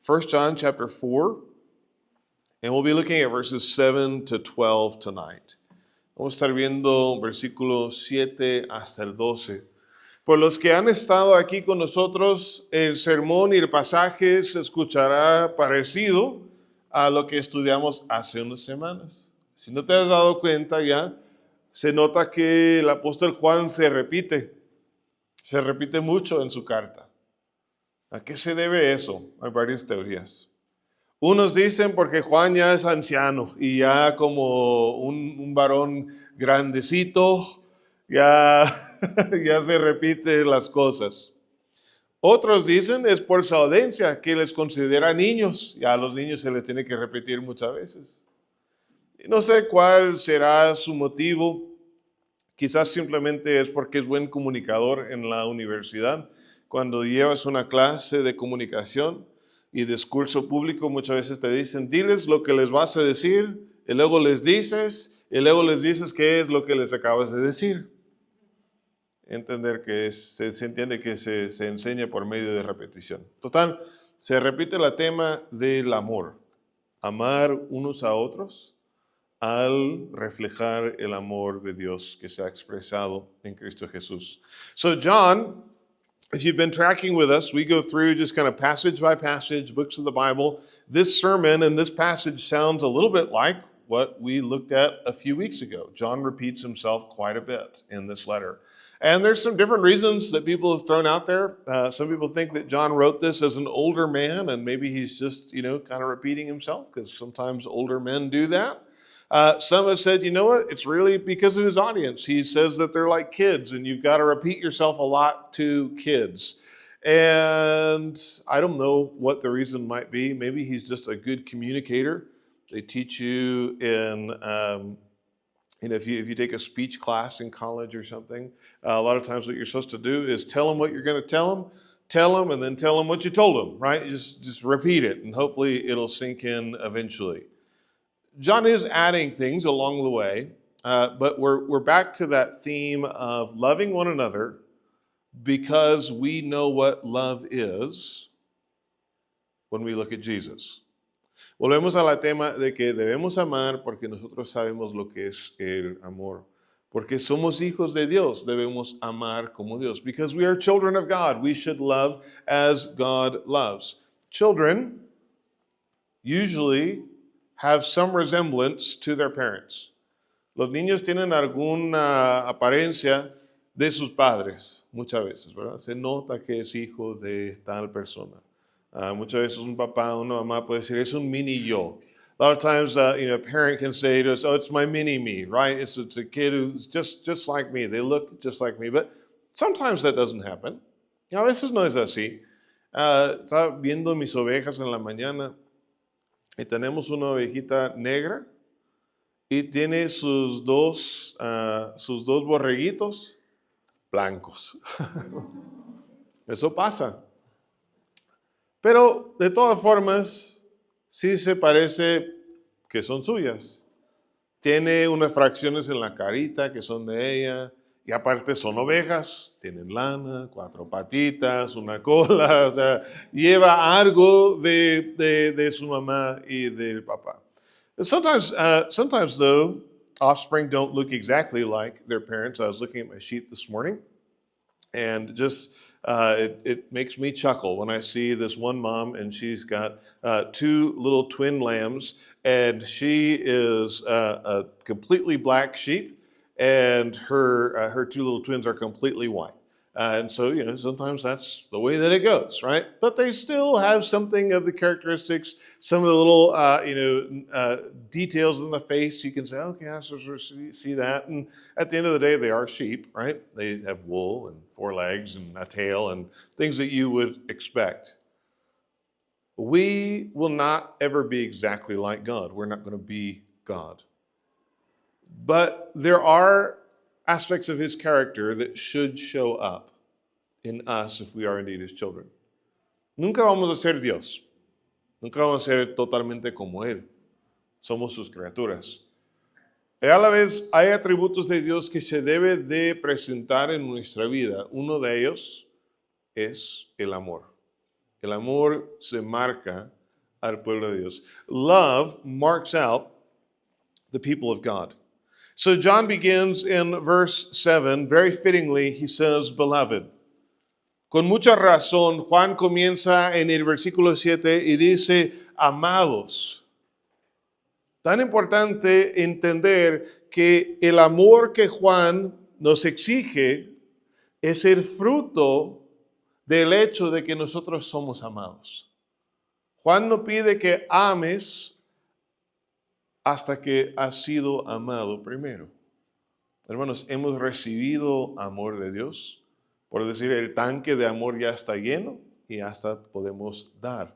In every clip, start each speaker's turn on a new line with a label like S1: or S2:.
S1: 1 John chapter 4, and we'll be looking at verses 7 to 12 tonight. Vamos a estar viendo versículos 7 hasta el 12. Por los que han estado aquí con nosotros, el sermón y el pasaje se escuchará parecido a lo que estudiamos hace unas semanas. Si no te has dado cuenta ya, se nota que el apóstol Juan se repite mucho en su carta. ¿A qué se debe eso? Hay varias teorías. Unos dicen porque Juan ya es anciano y ya como un varón grandecito, ya, ya se repiten las cosas. Otros dicen es por su audiencia, que les considera niños. Ya a los niños se les tiene que repetir muchas veces. Y no sé cuál será su motivo. Quizás simplemente es porque es buen comunicador en la universidad. Cuando llevas una clase de comunicación y discurso público, muchas veces te dicen, diles lo que les vas a decir, y luego les dices qué es lo que les acabas de decir. Entender que se entiende que se enseña por medio de repetición. Total, se repite el tema del amor. Amar unos a otros al reflejar el amor de Dios que se ha expresado en Cristo Jesús. So John, if you've been tracking with us, we go through just kind of passage by passage, books of the Bible. This sermon and this passage sounds a little bit like what we looked at a few weeks ago. John repeats himself quite a bit in this letter. And there's some different reasons that people have thrown out there. Some people think that John wrote this as an older man, and maybe he's just, kind of repeating himself, because sometimes older men do that. Some have said, you know what, it's really because of his audience. He says that they're like kids, and you've got to repeat yourself a lot to kids. And I don't know what the reason might be. Maybe he's just a good communicator. They teach you if you take a speech class in college or something, a lot of times what you're supposed to do is tell them what you're going to tell them, and then tell them what you told them, right? Just repeat it, and hopefully it'll sink in eventually. John is adding things along the way, but we're back to that theme of loving one another because we know what love is when we look at Jesus. Volvemos a la tema de que debemos amar porque nosotros sabemos lo que es el amor. Porque somos hijos de Dios, debemos amar como Dios. Because we are children of God, we should love as God loves. Children usually have some resemblance to their parents. Los niños tienen alguna apariencia de sus padres, muchas veces, ¿verdad? Se nota que es hijo de tal persona. Muchas veces un papá o una mamá puede decir, es un mini yo. A lot of times, a parent can say to us, oh, it's my mini me, right? It's a kid who's just like me. They look just like me. But sometimes that doesn't happen. A veces no es así. Estaba viendo mis ovejas en la mañana y tenemos una ovejita negra y tiene sus dos borreguitos blancos. Eso pasa. Pero de todas formas, sí se parece que son suyas. Tiene unas fracciones en la carita que son de ella. Y aparte son ovejas, tienen lana, 4 patitas, una cola. O sea, lleva algo de su mamá y del papá. Sometimes though, offspring don't look exactly like their parents. I was looking at my sheep this morning. And just it makes me chuckle when I see this one mom, and she's got 2 little twin lambs, and she is a completely black sheep, and her 2 little twins are completely white. And so, sometimes that's the way that it goes, right? But they still have something of the characteristics, some of the little, details in the face. You can say, okay, I sort of see that. And at the end of the day, they are sheep, right? They have wool and 4 legs and a tail and things that you would expect. We will not ever be exactly like God. We're not going to be God. But there are aspects of his character that should show up in us if we are indeed his children. Nunca vamos a ser Dios. Nunca vamos a ser totalmente como él. Somos sus criaturas. Y a la vez hay atributos de Dios que se debe de presentar en nuestra vida. Uno de ellos es el amor. El amor se marca al pueblo de Dios. Love marks out the people of God. So John begins in verse 7. Very fittingly, he says, beloved. Con mucha razón, Juan comienza en el versículo 7 y dice, amados. Tan importante entender que el amor que Juan nos exige es el fruto del hecho de que nosotros somos amados. Juan no pide que ames hasta que has sido amado primero. Hermanos, hemos recibido amor de Dios. Por decir, el tanque de amor ya está lleno y hasta podemos dar.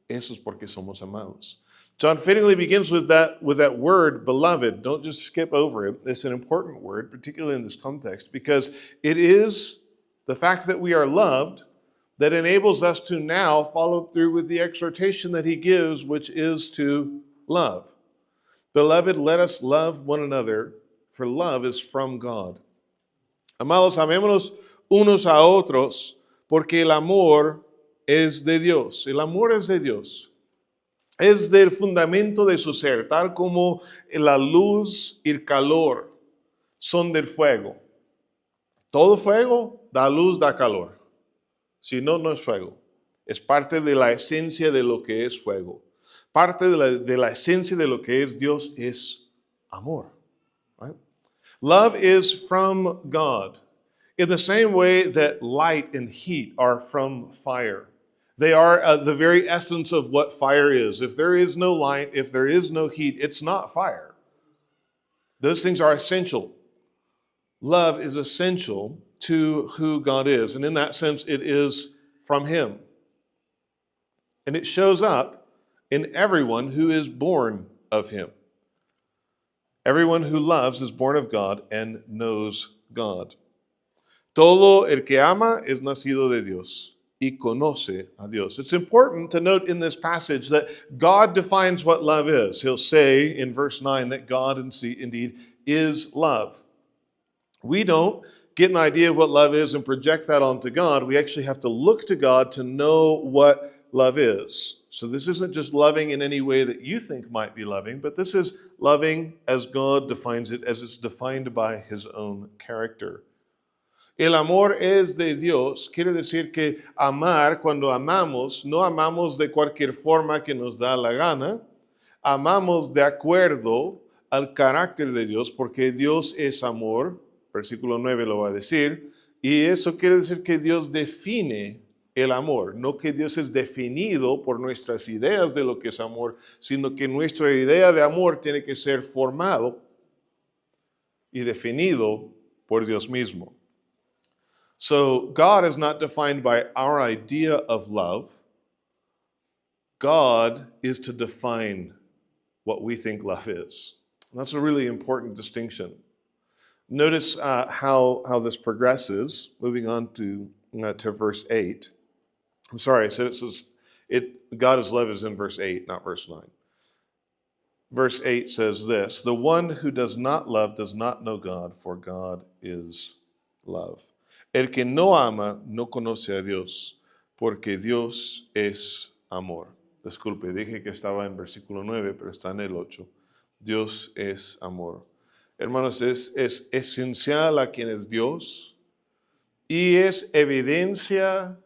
S1: Eso es porque somos amados. John fittingly begins with that word, beloved. Don't just skip over it. It's an important word, particularly in this context, because it is the fact that we are loved that enables us to now follow through with the exhortation that he gives, which is to love. Beloved, let us love one another, for love is from God. Amados, amémonos unos a otros, porque el amor es de Dios. El amor es de Dios. Es del fundamento de su ser, tal como la luz y el calor son del fuego. Todo fuego da luz, da calor. Si no, no es fuego. Es parte de la esencia de lo que es fuego. Parte de la esencia de lo que es Dios es amor. Right? Love is from God in the same way that light and heat are from fire. They are the very essence of what fire is. If there is no light, if there is no heat, it's not fire. Those things are essential. Love is essential to who God is. And in that sense, it is from Him. And it shows up in everyone who is born of Him. Everyone who loves is born of God and knows God. Todo el que ama es nacido de Dios y conoce a Dios. It's important to note in this passage that God defines what love is. He'll say in verse 9 that God indeed is love. We don't get an idea of what love is and project that onto God. We actually have to look to God to know what love is. So this isn't just loving in any way that you think might be loving, but this is loving as God defines it, as it's defined by His own character. El amor es de Dios, quiere decir que amar, cuando amamos, no amamos de cualquier forma que nos da la gana, amamos de acuerdo al carácter de Dios, porque Dios es amor, versículo 9 lo va a decir, y eso quiere decir que Dios define el amor, no que Dios es definido por nuestras ideas de lo que es amor, sino que nuestra idea de amor tiene que ser formado y definido por Dios mismo. So God is not defined by our idea of love. God is to define what we think love is. And that's a really important distinction. Notice how this progresses, moving on to verse 8. I'm sorry, I said it says God is love is in verse 8, not verse 9. Verse 8 says this, the one who does not love does not know God, for God is love. El que no ama no conoce a Dios, porque Dios es amor. Disculpe, dije que estaba en versículo 9, pero está en el 8. Dios es amor. Hermanos, es esencial a quien es Dios y es evidencia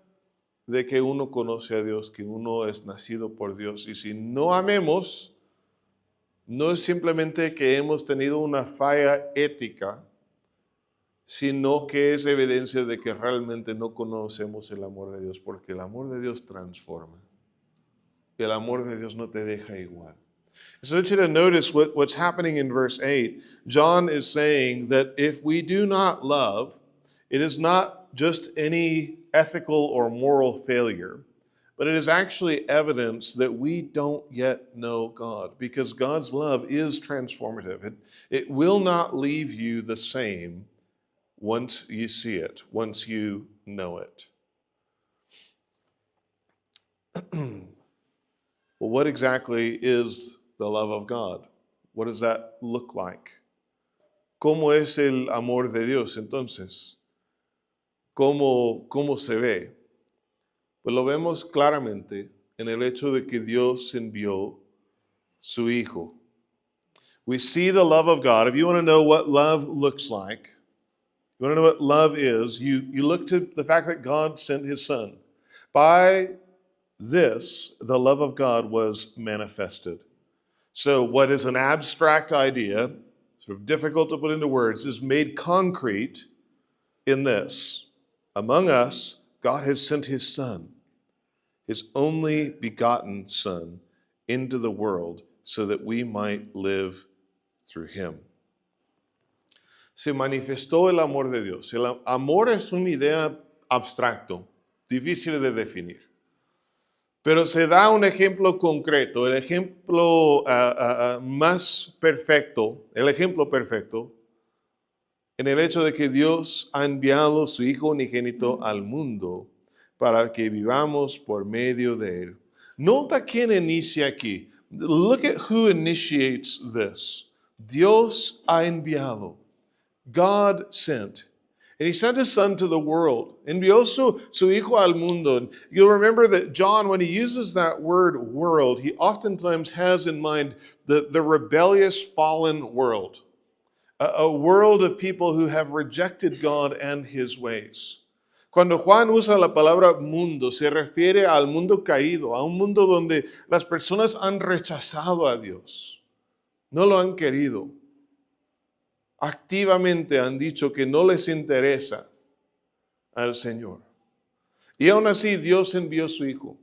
S1: de que uno conoce a Dios, que uno es nacido por Dios. Y si no amemos, no es simplemente que hemos tenido una falla ética, sino que es evidencia de que realmente no conocemos el amor de Dios, porque el amor de Dios transforma. El amor de Dios no te deja igual. So I want you to notice what's happening in verse 8. John is saying that if we do not love, it is not just any ethical or moral failure, but it is actually evidence that we don't yet know God, because God's love is transformative. It will not leave you the same once you see it, once you know it. Well, what exactly is the love of God? What does that look like? ¿Cómo es el amor de Dios entonces? ¿Cómo se ve? Pues lo vemos claramente en el hecho de que Dios envió su Hijo. We see the love of God. If you want to know what love looks like, you want to know what love is, you look to the fact that God sent his Son. By this, the love of God was manifested. So what is an abstract idea, sort of difficult to put into words, is made concrete in this. Among us, God has sent his Son, his only begotten Son, into the world so that we might live through him. Se manifestó el amor de Dios. El amor es una idea abstracto, difícil de definir. Pero se da un ejemplo concreto, el ejemplo más perfecto, el ejemplo perfecto, en el hecho de que Dios ha enviado su Hijo unigénito al mundo para que vivamos por medio de él. Nota quién inicia aquí. Look at who initiates this. Dios ha enviado. God sent. And he sent his Son to the world. Envió su Hijo al mundo. And you'll remember that John, when he uses that word world, he oftentimes has in mind the rebellious, fallen world. A world of people who have rejected God and his ways. Cuando Juan usa la palabra mundo, se refiere al mundo caído, a un mundo donde las personas han rechazado a Dios. No lo han querido. Activamente han dicho que no les interesa al Señor. Y aún así Dios envió su Hijo.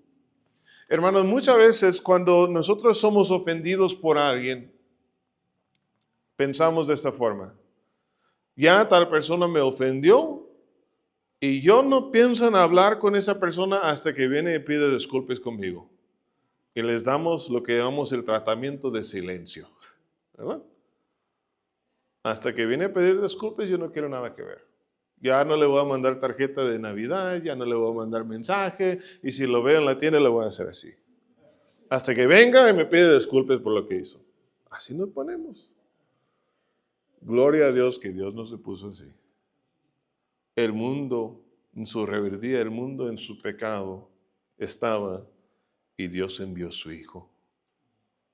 S1: Hermanos, muchas veces cuando nosotros somos ofendidos por alguien, pensamos de esta forma. Ya tal persona me ofendió y yo no pienso en hablar con esa persona hasta que viene y pide disculpas conmigo. Y les damos lo que llamamos el tratamiento de silencio. ¿Verdad? Hasta que viene a pedir disculpas, yo no quiero nada que ver. Ya no le voy a mandar tarjeta de Navidad, ya no le voy a mandar mensaje, y si lo veo en la tienda, le voy a hacer así. Hasta que venga y me pide disculpas por lo que hizo. Así nos ponemos. Gloria a Dios que Dios no se puso así. El mundo en su rebeldía, el mundo en su pecado estaba y Dios envió su Hijo.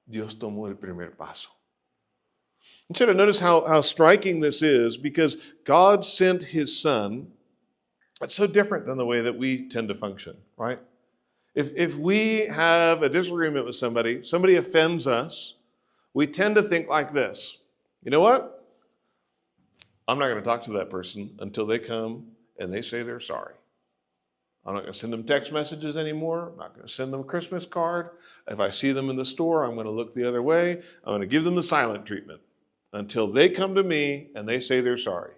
S1: Dios tomó el primer paso. I want you to notice how striking this is because God sent his Son. It's so different than the way that we tend to function, right? If we have a disagreement with somebody offends us, we tend to think like this. You know what? I'm not going to talk to that person until they come and they say they're sorry. I'm not going to send them text messages anymore. I'm not going to send them a Christmas card. If I see them in the store, I'm going to look the other way. I'm going to give them the silent treatment until they come to me and they say they're sorry.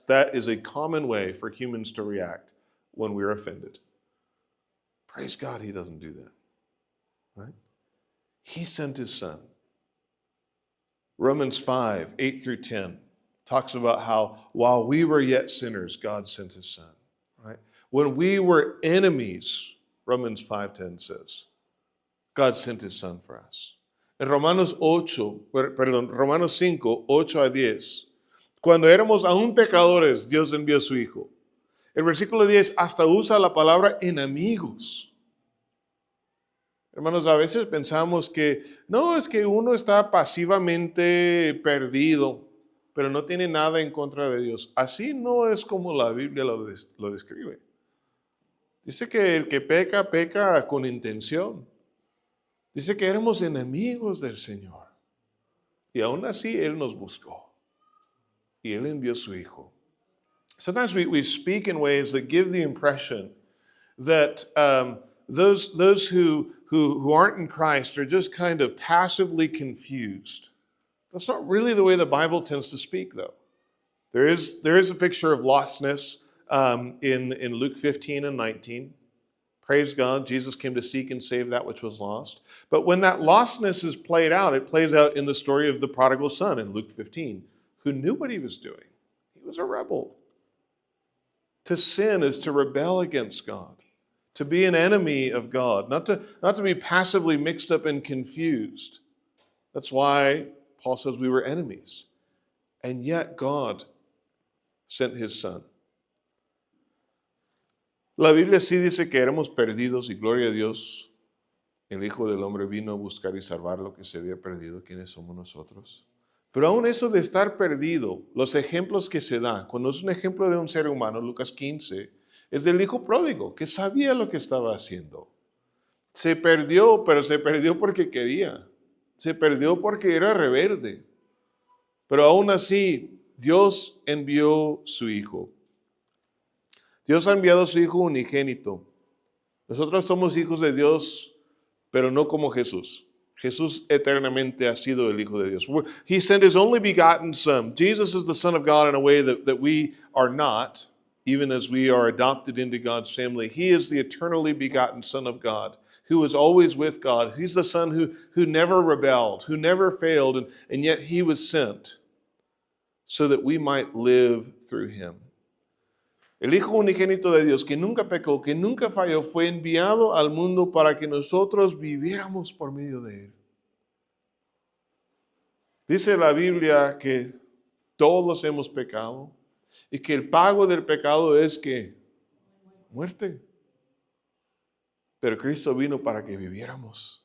S1: That is a common way for humans to react when we're offended. Praise God, he doesn't do that. Right? He sent his Son. Romans 5, 8 through 10 talks about how while we were yet sinners, God sent his Son. Right? When we were enemies, Romans 5:10 says, God sent his Son for us. En Romanos 5, 8 a 10, cuando éramos aún pecadores, Dios envió a su Hijo. El versículo 10 hasta usa la palabra enemigos. Hermanos, a veces pensamos que no, es que uno está pasivamente perdido, pero no tiene nada en contra de Dios. Así no es como la Biblia lo describe. Dice que el que peca, peca con intención. Dice que éramos enemigos del Señor. Y aún así Él nos buscó. Y Él envió su Hijo. Sometimes we speak in ways that give the impression that those who aren't in Christ are just kind of passively confused. That's not really the way the Bible tends to speak, though. There is a picture of lostness in Luke 15 and 19. Praise God, Jesus came to seek and save that which was lost. But when that lostness is played out, it plays out in the story of the prodigal son in Luke 15, who knew what he was doing. He was a rebel. To sin is to rebel against God, to be an enemy of God, not to be passively mixed up and confused. That's why Paul says we were enemies. And yet God sent his Son. La Biblia sí dice que éramos perdidos y gloria a Dios El Hijo del Hombre vino a buscar y salvar lo que se había perdido. ¿Quiénes somos nosotros? Pero aún eso de estar perdido, los ejemplos que se dan, cuando es un ejemplo de un ser humano, Lucas 15, es del hijo pródigo, que sabía lo que estaba haciendo. Se perdió, pero se perdió porque quería. Se perdió porque era rebelde. Pero aún así, Dios envió su Hijo. Dios ha enviado a su Hijo unigénito. Nosotros somos hijos de Dios, pero no como Jesús. Jesús eternamente ha sido el Hijo de Dios. He sent His only begotten Son. Jesus is the Son of God in a way that we are not, even as we are adopted into God's family. He is the eternally begotten Son of God, who is always with God. He's the Son who never rebelled, who never failed, and yet He was sent so that we might live through Him. El Hijo unigénito de Dios, que nunca pecó, que nunca falló, fue enviado al mundo para que nosotros viviéramos por medio de Él. Dice la Biblia que todos hemos pecado y que el pago del pecado es que muerte. Pero Cristo vino para que viviéramos.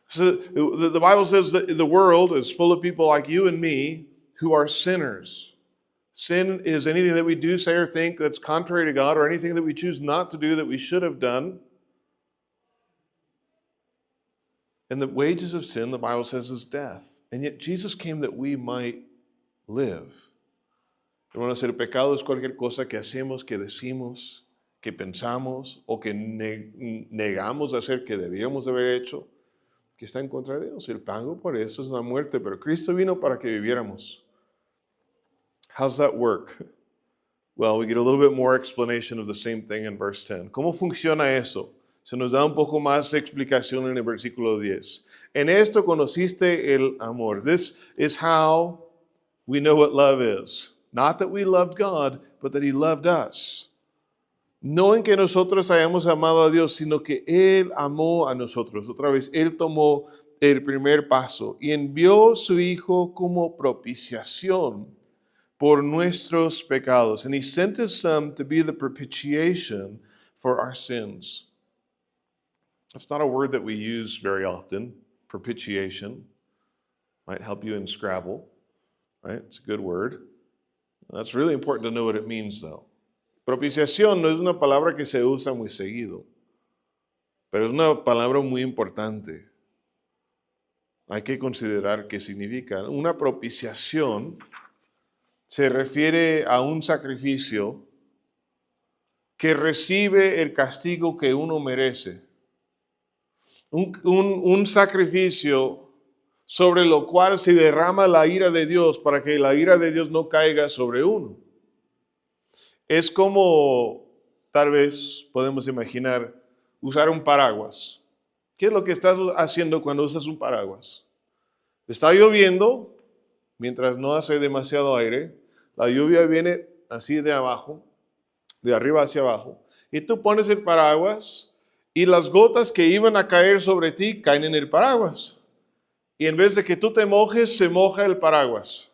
S1: So the Bible says that the world is full of people like you and me who are sinners. Sin is anything that we do, say, or think that's contrary to God, or anything that we choose not to do that we should have done. And the wages of sin, the Bible says, is death. And yet Jesus came that we might live. Hermanos, el pecado es cualquier cosa que hacemos, que decimos, que pensamos, o que negamos hacer que debíamos haber hecho, que está en contra de Dios. El pago por eso es una muerte, pero Cristo vino para que viviéramos. How's that work? Well, we get a little bit more explanation of the same thing in verse 10. ¿Cómo funciona eso? Se nos da un poco más explicación en el versículo 10. En esto conociste el amor. This is how we know what love is. Not that we loved God, but that He loved us. No en que nosotros hayamos amado a Dios, sino que Él amó a nosotros. Otra vez, Él tomó el primer paso y envió su Hijo como propiciación por nuestros pecados. And He sent His Son to be the propitiation for our sins. That's not a word that we use very often. Propitiation might help you in Scrabble, right? It's a good word. That's really important to know what it means, though. Propiciación no es una palabra que se usa muy seguido, pero es una palabra muy importante. Hay que considerar qué significa. Una propiciación se refiere a un sacrificio que recibe el castigo que uno merece. Un sacrificio sobre lo cual se derrama la ira de Dios para que la ira de Dios no caiga sobre uno. Es como, tal vez podemos imaginar, usar un paraguas. ¿Qué es lo que estás haciendo cuando usas un paraguas? Está lloviendo, mientras no hace demasiado aire, la lluvia viene así de abajo, de arriba hacia abajo, y tú pones el paraguas y las gotas que iban a caer sobre ti caen en el paraguas. Y en vez de que tú te mojes, se moja el paraguas.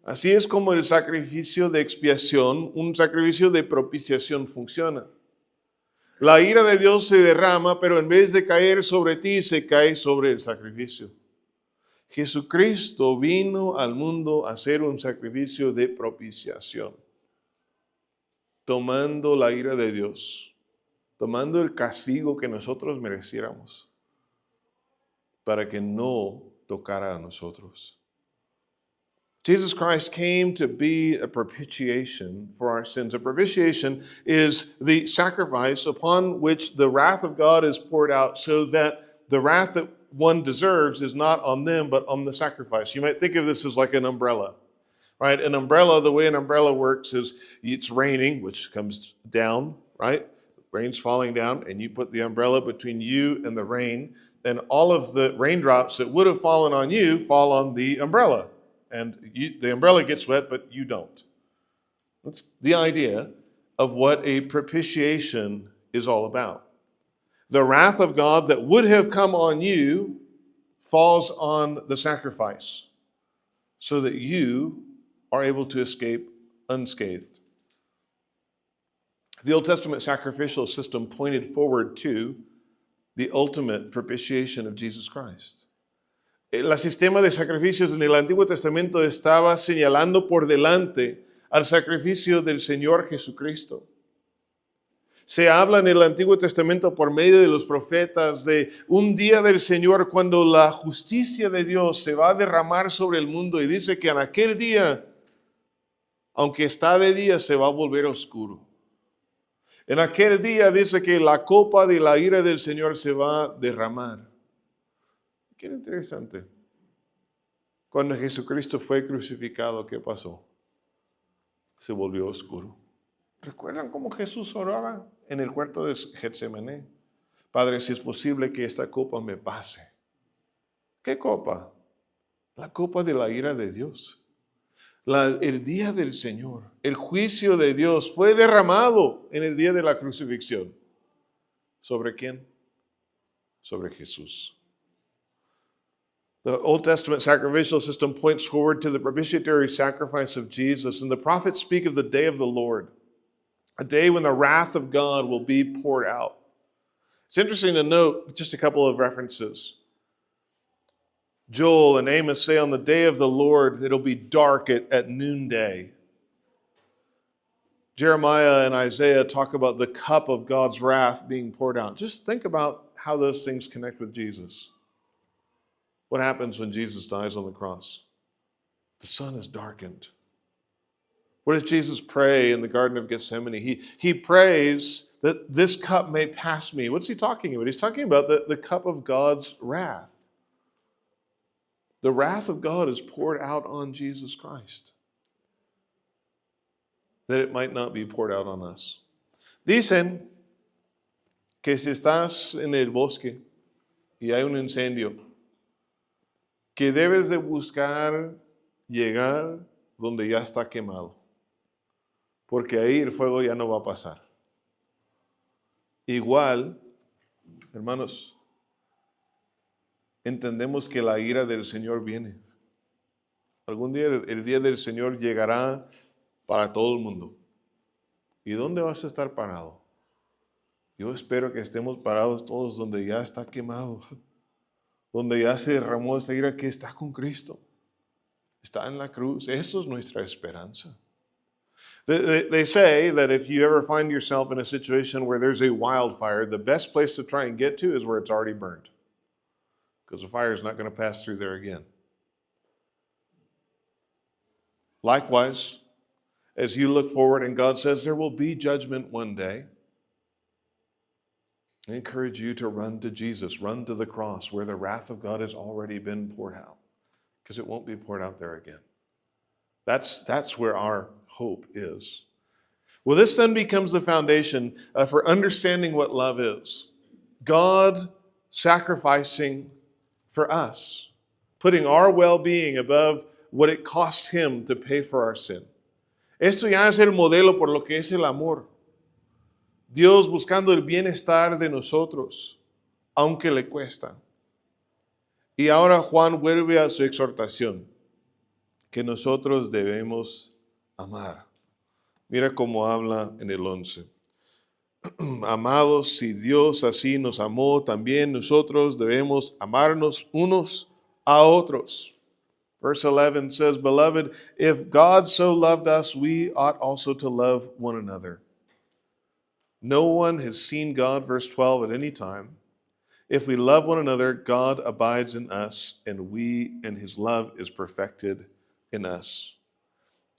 S1: Así es como el sacrificio de expiación, un sacrificio de propiciación funciona. La ira de Dios se derrama, pero en vez de caer sobre ti, se cae sobre el sacrificio. Jesucristo vino al mundo a hacer un sacrificio de propiciación, tomando la ira de Dios, tomando el castigo que nosotros mereciéramos, para que no tocara a nosotros. Jesus Christ came to be a propitiation for our sins. A propitiation is the sacrifice upon which the wrath of God is poured out so that the wrath that one deserves is not on them, but on the sacrifice. You might think of this as like an umbrella, right? An umbrella, the way an umbrella works is it's raining, which comes down, right? Rain's falling down, and you put the umbrella between you and the rain, and all of the raindrops that would have fallen on you fall on the umbrella. And the umbrella gets wet, but you don't. That's the idea of what a propitiation is all about. The wrath of God that would have come on you falls on the sacrifice so that you are able to escape unscathed. The Old Testament sacrificial system pointed forward to the ultimate propitiation of Jesus Christ. El sistema de sacrificios en el Antiguo Testamento estaba señalando por delante al sacrificio del Señor Jesucristo. Se habla en el Antiguo Testamento por medio de los profetas de un día del Señor cuando la justicia de Dios se va a derramar sobre el mundo y dice que en aquel día, aunque está de día, se va a volver oscuro. En aquel día dice que la copa de la ira del Señor se va a derramar. Qué interesante. Cuando Jesucristo fue crucificado, ¿qué pasó? Se volvió oscuro. ¿Recuerdan cómo Jesús oraba en el huerto de Getsemaní? Padre, si es posible que esta copa me pase. ¿Qué copa? La copa de la ira de Dios. El día del Señor, el juicio de Dios fue derramado en el día de la crucifixión. ¿Sobre quién? Sobre Jesús. The Old Testament sacrificial system points forward to the propitiatory sacrifice of Jesus, and the prophets speak of the day of the Lord, a day when the wrath of God will be poured out. It's interesting to note just a couple of references. Joel and Amos say on the day of the Lord, it'll be dark at noonday. Jeremiah and Isaiah talk about the cup of God's wrath being poured out. Just think about how those things connect with Jesus. What happens when Jesus dies on the cross? The sun is darkened. What does Jesus pray in the Garden of Gethsemane? He prays that this cup may pass me. What's he talking about? He's talking about the cup of God's wrath. The wrath of God is poured out on Jesus Christ, that it might not be poured out on us. Dicen que si estás en el bosque y hay un incendio, que debes de buscar llegar donde ya está quemado, porque ahí el fuego ya no va a pasar. Igual, hermanos, entendemos que la ira del Señor viene. Algún día el día del Señor llegará para todo el mundo. ¿Y dónde vas a estar parado? Yo espero que estemos parados todos donde ya está quemado, donde ya se derramó esta ira, que está con Cristo, está en la cruz. Eso es nuestra esperanza. They say that if you ever find yourself in a situation where there's a wildfire, the best place to try and get to is where it's already burned, because the fire is not going to pass through there again. Likewise, as you look forward and God says there will be judgment one day, I encourage you to run to Jesus, run to the cross where the wrath of God has already been poured out, because it won't be poured out there again. That's where our hope is. Well, this then becomes the foundation for understanding what love is. God sacrificing for us, putting our well-being above what it cost him to pay for our sin. Esto ya es el modelo por lo que es el amor. Dios buscando el bienestar de nosotros, aunque le cuesta. Y ahora Juan vuelve a su exhortación, que nosotros debemos amar. Mira cómo habla en el 11. Amados, si Dios así nos amó, también nosotros debemos amarnos unos a otros. Verse 11 says, Beloved, if God so loved us, we ought also to love one another. No one has seen God, verse 12, at any time. If we love one another, God abides in us, and his love is perfected in us.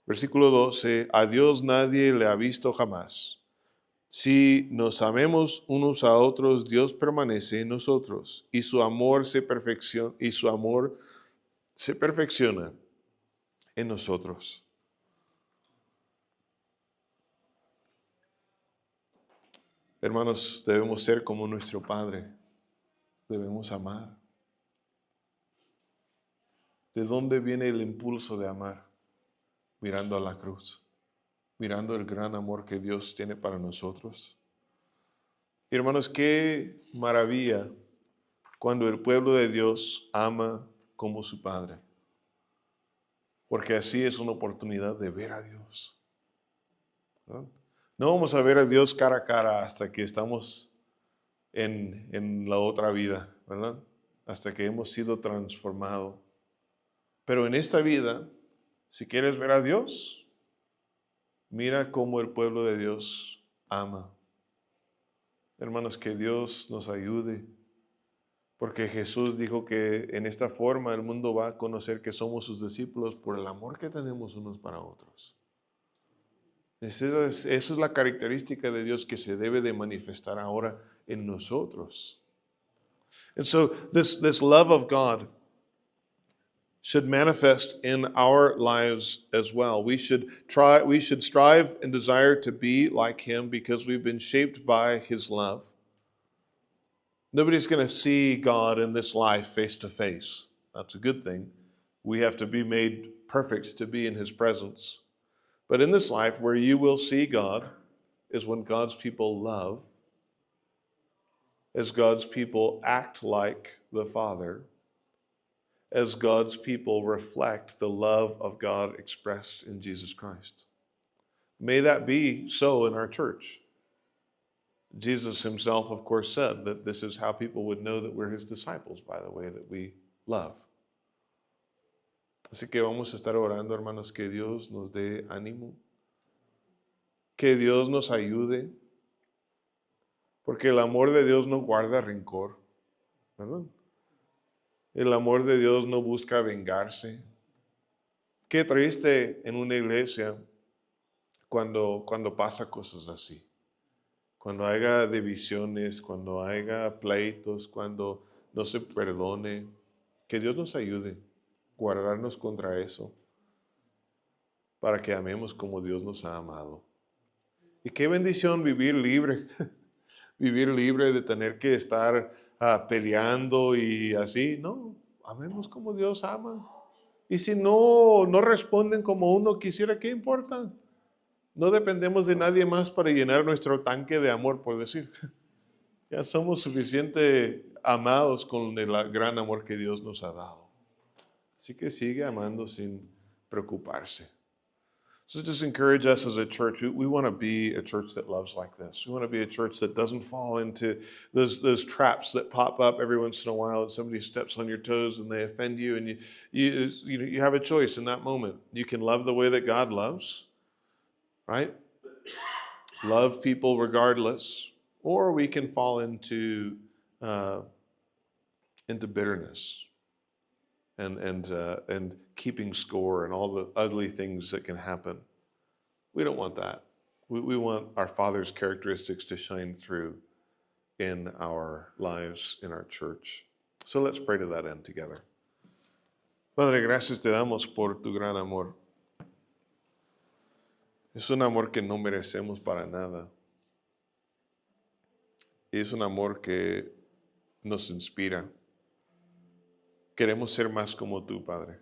S1: Versículo 12, a Dios nadie le ha visto jamás. Si nos amemos unos a otros, Dios permanece en nosotros, y su amor se perfecciona en nosotros. Hermanos, debemos ser como nuestro Padre. Debemos amar. ¿De dónde viene el impulso de amar? Mirando a la cruz, mirando el gran amor que Dios tiene para nosotros. Hermanos, qué maravilla cuando el pueblo de Dios ama como su Padre, porque así es una oportunidad de ver a Dios. ¿No? No vamos a ver a Dios cara a cara hasta que estamos en la otra vida, ¿verdad? Hasta que hemos sido transformados. Pero en esta vida, si quieres ver a Dios, mira cómo el pueblo de Dios ama. Hermanos, que Dios nos ayude, porque Jesús dijo que en esta forma el mundo va a conocer que somos sus discípulos por el amor que tenemos unos para otros. Esa es la característica de Dios que se debe de manifestar ahora en nosotros. And so this love of God should manifest in our lives as well. We should strive and desire to be like him because we've been shaped by his love. Nobody's going to see God in this life face to face. That's a good thing. We have to be made perfect to be in his presence. But in this life, where you will see God is when God's people love, as God's people act like the Father, as God's people reflect the love of God expressed in Jesus Christ. May that be so in our church. Jesus himself, of course, said that this is how people would know that we're his disciples, by the way that we love. Así que vamos a estar orando, hermanos, que Dios nos dé ánimo, que Dios nos ayude, porque el amor de Dios no guarda rencor, ¿verdad? El amor de Dios no busca vengarse. Qué triste en una iglesia cuando pasa cosas así. Cuando haya divisiones, cuando haya pleitos, cuando no se perdone. Que Dios nos ayude a guardarnos contra eso para que amemos como Dios nos ha amado. Y qué bendición vivir libre, vivir libre de tener que estar peleando y así. No, amemos como Dios ama. Y si no responden como uno quisiera, ¿qué importa? No dependemos de nadie más para llenar nuestro tanque de amor, por decir. Ya somos suficientemente amados con el gran amor que Dios nos ha dado. Así que sigue amando sin preocuparse. So just encourage us as a church. We want to be a church that loves like this. We want to be a church that doesn't fall into those traps that pop up every once in a while, and somebody steps on your toes and they offend you, and you have a choice in that moment. You can love the way that God loves, right? Love people regardless, or we can fall into bitterness and keeping score and all the ugly things that can happen. We don't want that. We want our Father's characteristics to shine through in our lives, in our church. So let's pray to that end together. Padre, gracias te damos por tu gran amor. Es un amor que no merecemos para nada. Y es un amor que nos inspira. Queremos ser más como tú, Padre.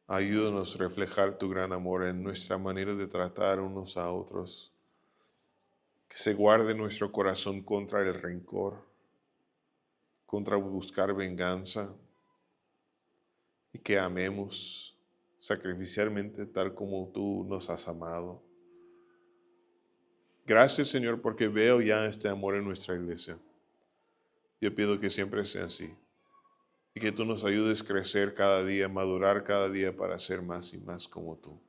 S1: Ayúdanos a reflejar tu gran amor en nuestra manera de tratar unos a otros. Que se guarde nuestro corazón contra el rencor, contra buscar venganza, y que amemos sacrificialmente tal como tú nos has amado. Gracias, Señor, porque veo ya este amor en nuestra iglesia. Yo pido que siempre sea así y que tú nos ayudes a crecer cada día, madurar cada día para ser más y más como tú.